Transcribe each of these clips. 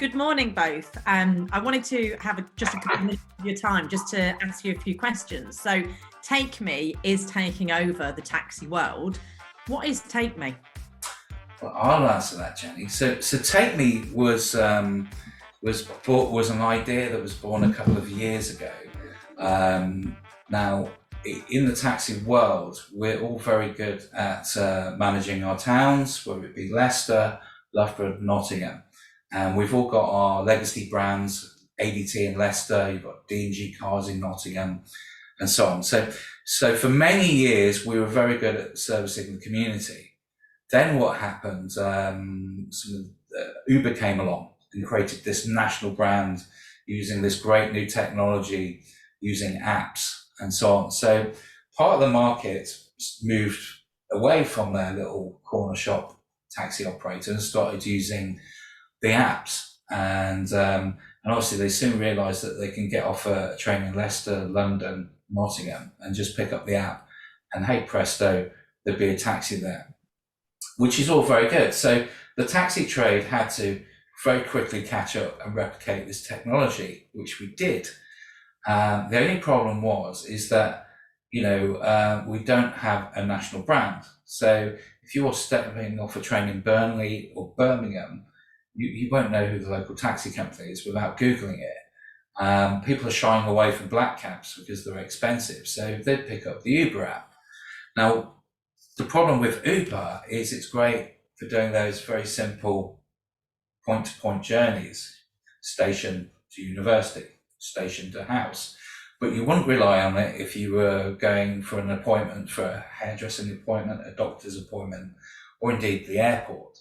Good morning, both. I wanted to have just a couple of minutes of your time just to ask you a few questions. So, Take Me is taking over the taxi world. What is Take Me? Well, I'll answer that, Jenny. So Take Me was an idea that was born a couple of years ago. Now, in the taxi world, we're all very good at managing our towns, whether it be Leicester, Loughborough, Nottingham. And we've all got our legacy brands, ADT in Leicester, you've got D&G Cars in Nottingham, and so on. So for many years, we were very good at servicing the community. Then what happened, Uber came along and created this national brand using this great new technology, using apps and so on. So part of the market moved away from their little corner shop taxi operator and started using the apps. And obviously they soon realized that they can get off a train in Leicester, London, Nottingham and just pick up the app and hey presto, there'd be a taxi there, which is all very good. So the taxi trade had to very quickly catch up and replicate this technology, which we did. The only problem is that, we don't have a national brand. So if you're stepping off a train in Burnley or Birmingham, you won't know who the local taxi company is without Googling it. People are shying away from black cabs because they're expensive. So they'd pick up the Uber app. Now, the problem with Uber is it's great for doing those very simple point-to-point journeys, station to university, station to house. But you wouldn't rely on it if you were going for an appointment, for a hairdressing appointment, a doctor's appointment, or indeed the airport.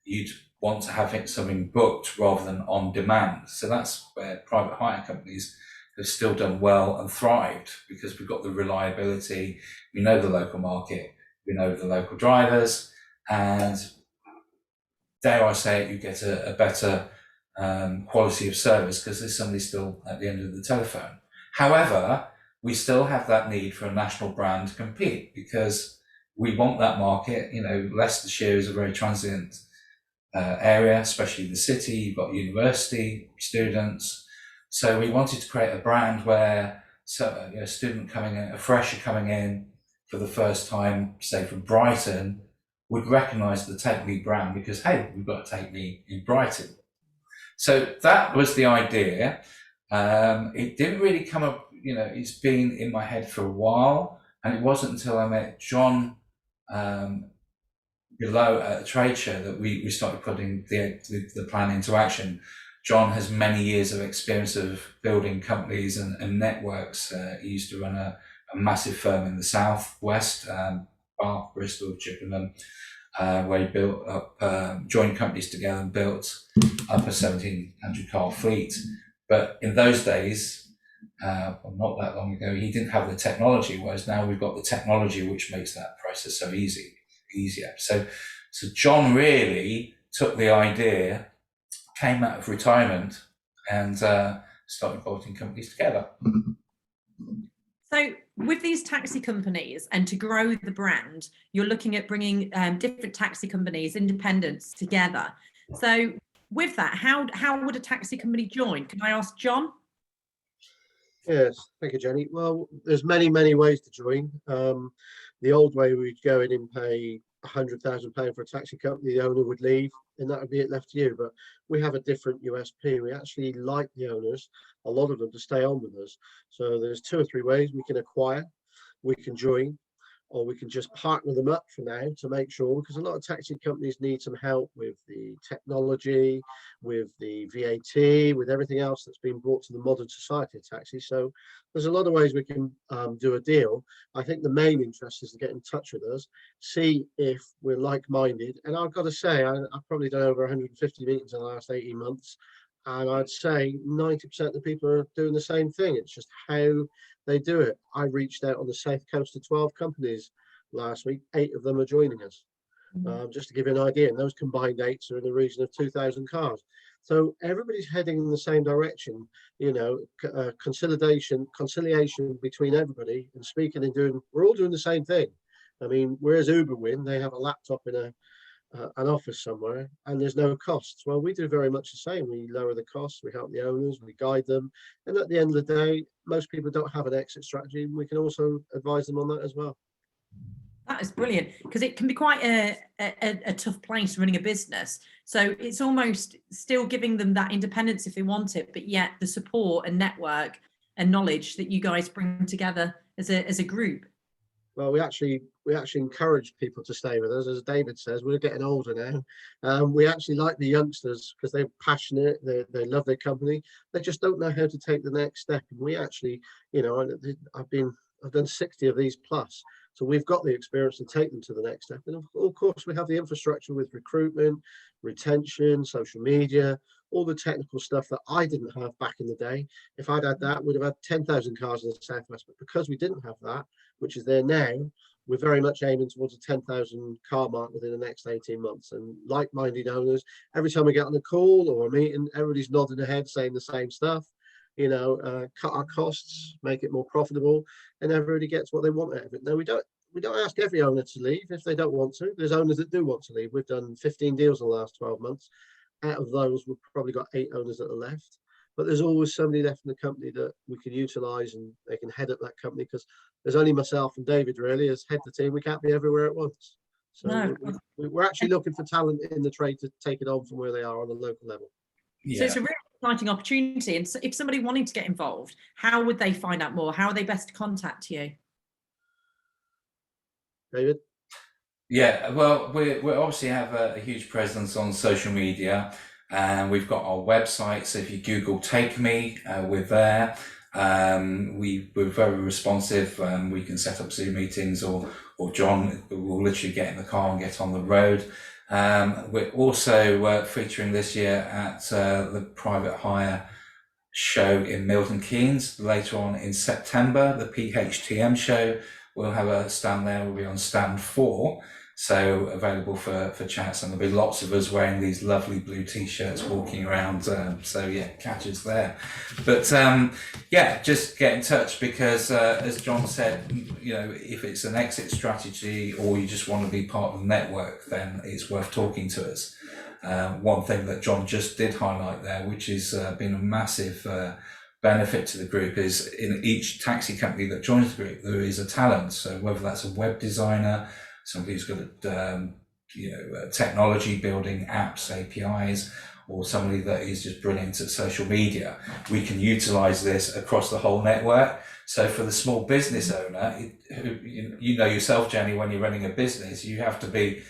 You'd want to have something booked rather than on demand. So that's where private hire companies have still done well and thrived, because we've got the reliability, we know the local market, we know the local drivers, and dare I say it, you get a better quality of service because there's somebody still at the end of the telephone. However, we still have that need for a national brand to compete because we want that market. Leicestershire is a very transient area, especially the city. You've got university students. So we wanted to create a brand where a student coming in, a fresher coming in for the first time, say from Brighton, would recognise the Take Me brand because, hey, we've got a Take Me in Brighton. So that was the idea. It didn't really come up, it's been in my head for a while, and it wasn't until I met John below at a trade show that we started putting the plan into action. John has many years of experience of building companies and networks. He used to run a massive firm in the southwest, Bath, Bristol, Chippenham, where he built up, joined companies together and built up a 1,700 car fleet. But in those days, not that long ago, he didn't have the technology, whereas now we've got the technology which makes that process so easier. So John really took the idea, came out of retirement, and started bolting companies together. So with these taxi companies, and to grow the brand, you're looking at bringing different taxi companies, independents, together. So with that, how would a taxi company join? Can I ask John? Yes, thank you, Jenny. Well, there's many ways to join. The old way, we'd go in and pay £100,000 for a taxi company, the owner would leave, and that would be it, left to you. But we have a different USP. We actually like the owners, a lot of them, to stay on with us. So there's 2 or 3 ways we can acquire, we can join, or we can just partner them up for now to make sure, because a lot of taxi companies need some help with the technology, with the VAT, with everything else that's been brought to the modern society of taxi. So there's a lot of ways we can do a deal. I think the main interest is to get in touch with us, see if we're like-minded. And I've got to say, I've probably done over 150 meetings in the last 18 months. And I'd say 90% of the people are doing the same thing. It's just how they do it. I reached out on the South Coast to 12 companies last week. 8 of them are joining us. Just to give you an idea, and those combined 8s are in the region of 2,000 cars. So everybody's heading in the same direction. Conciliation between everybody, and speaking and doing. We're all doing the same thing. I mean, whereas Uber win, they have a laptop in an office somewhere and there's no costs. Well, we do very much the same. We lower the costs, we help the owners, we guide them. And at the end of the day, most people don't have an exit strategy. And we can also advise them on that as well. That is brilliant, because it can be quite a tough place running a business. So it's almost still giving them that independence if they want it, but yet the support and network and knowledge that you guys bring together as a group. Well, we actually encourage people to stay with us. As David says, we're getting older now. We actually like the youngsters because they're passionate, they love their company. They just don't know how to take the next step. And we actually, you know, I've done 60 of these plus. So we've got the experience to take them to the next step. And of course, we have the infrastructure with recruitment, retention, social media, all the technical stuff that I didn't have back in the day. If I'd had that, we'd have had 10,000 cars in the Southwest. But because we didn't have that, which is there now, we're very much aiming towards a 10,000 car mark within the next 18 months. And like-minded owners, every time we get on a call or a meeting, everybody's nodding their head saying the same stuff. You know, cut our costs, make it more profitable, and everybody gets what they want out of it. Now, we don't ask every owner to leave if they don't want to. There's owners that do want to leave. We've done 15 deals in the last 12 months. Out of those, we've probably got 8 owners that are left. But there's always somebody left in the company that we can utilize and they can head up that company, because there's only myself and David really as head of the team. We can't be everywhere at once. So No. we're actually looking for talent in the trade to take it on from where they are on the local level. So it's a really exciting opportunity. And so if somebody wanting to get involved, how would they find out more? How are they best to contact you? David? Yeah, well, we obviously have a huge presence on social media, and we've got our website. So if you Google Take Me, we're there. We're very responsive. We can set up Zoom meetings, or John will literally get in the car and get on the road. We're also featuring this year at the private hire show in Milton Keynes later on in September, the PHTM show. We'll have a stand there. We'll be on stand 4, so available for chats, and there'll be lots of us wearing these lovely blue t-shirts walking around. So yeah, catch us there. But yeah, just get in touch, because as John said, you know, if it's an exit strategy or you just want to be part of the network, then it's worth talking to us. One thing that John just did highlight there, which has been a massive benefit to the group, is in each taxi company that joins the group, there is a talent. So whether that's a web designer, somebody who's good at technology, building apps, APIs, or somebody that is just brilliant at social media, we can utilize this across the whole network. So for the small business owner, you know yourself, Jenny, when you're running a business, you have to be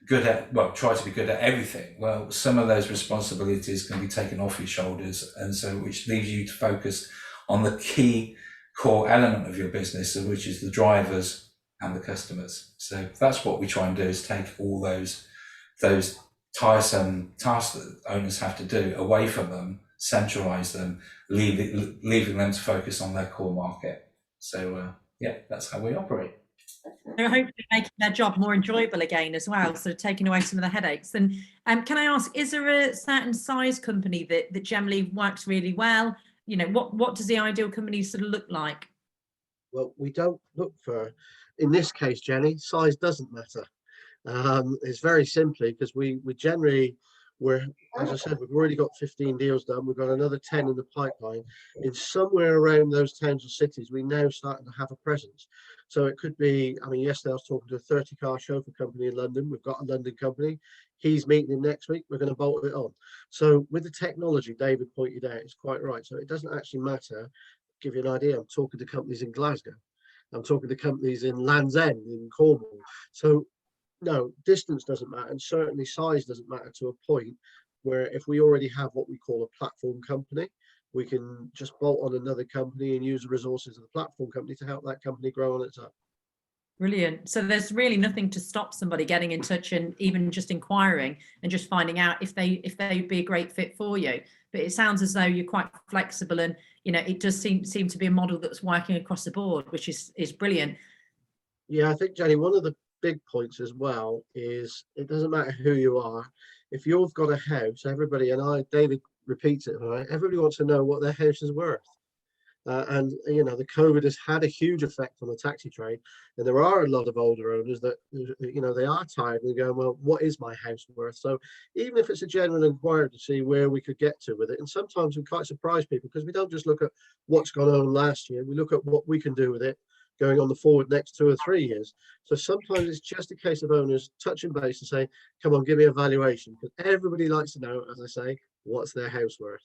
good at, well, try to be good at everything. Well, some of those responsibilities can be taken off your shoulders, and so which leaves you to focus on the key core element of your business, which is the drivers and the customers. So that's what we try and do, is take all those tiresome tasks that owners have to do away from them, centralize them, leaving them to focus on their core market. So yeah, that's how we operate. They're hopefully making their job more enjoyable again as well, so taking away some of the headaches. And can I ask, is there a certain size company that generally works really well? You know, what does the ideal company sort of look like? Well, we don't look for, in this case, Jenny, size doesn't matter. It's very simply because we generally, as I said, we've already got 15 deals done. We've got another 10 in the pipeline. In somewhere around those towns or cities, we now starting to have a presence. So it could be, I mean, yesterday I was talking to a 30-car chauffeur company in London. We've got a London company. He's meeting him next week. We're going to bolt it on. So with the technology, David pointed out, it's quite right. So it doesn't actually matter. Give you an idea, I'm talking to companies in Glasgow. I'm talking to companies in Land's End, in Cornwall. So no, distance doesn't matter, and certainly size doesn't matter, to a point where if we already have what we call a platform company, we can just bolt on another company and use the resources of the platform company to help that company grow on its own. Brilliant. So there's really nothing to stop somebody getting in touch and even just inquiring and just finding out if they'd be a great fit for you. But it sounds as though you're quite flexible, and you know, it does seem to be a model that's working across the board, which is brilliant. Yeah, I think, Jenny, one of the big points as well is it doesn't matter who you are. If you've got a house, everybody, and David repeats it, right? Everybody wants to know what their house is worth. And you know, the COVID has had a huge effect on the taxi trade, and there are a lot of older owners that, you know, they are tired and going, well, what is my house worth? So even if it's a genuine inquiry to see where we could get to with it, and sometimes we quite surprise people because we don't just look at what's gone on last year, we look at what we can do with it going on the forward next 2 or 3 years. So sometimes it's just a case of owners touching base and saying, come on, give me a valuation, because everybody likes to know, as I say, what's their house worth.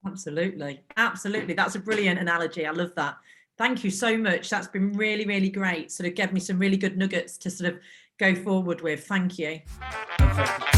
Absolutely. Absolutely. That's a brilliant analogy. I love that. Thank you so much. That's been really, really great. Sort of gave me some really good nuggets to sort of go forward with. Thank you. Okay.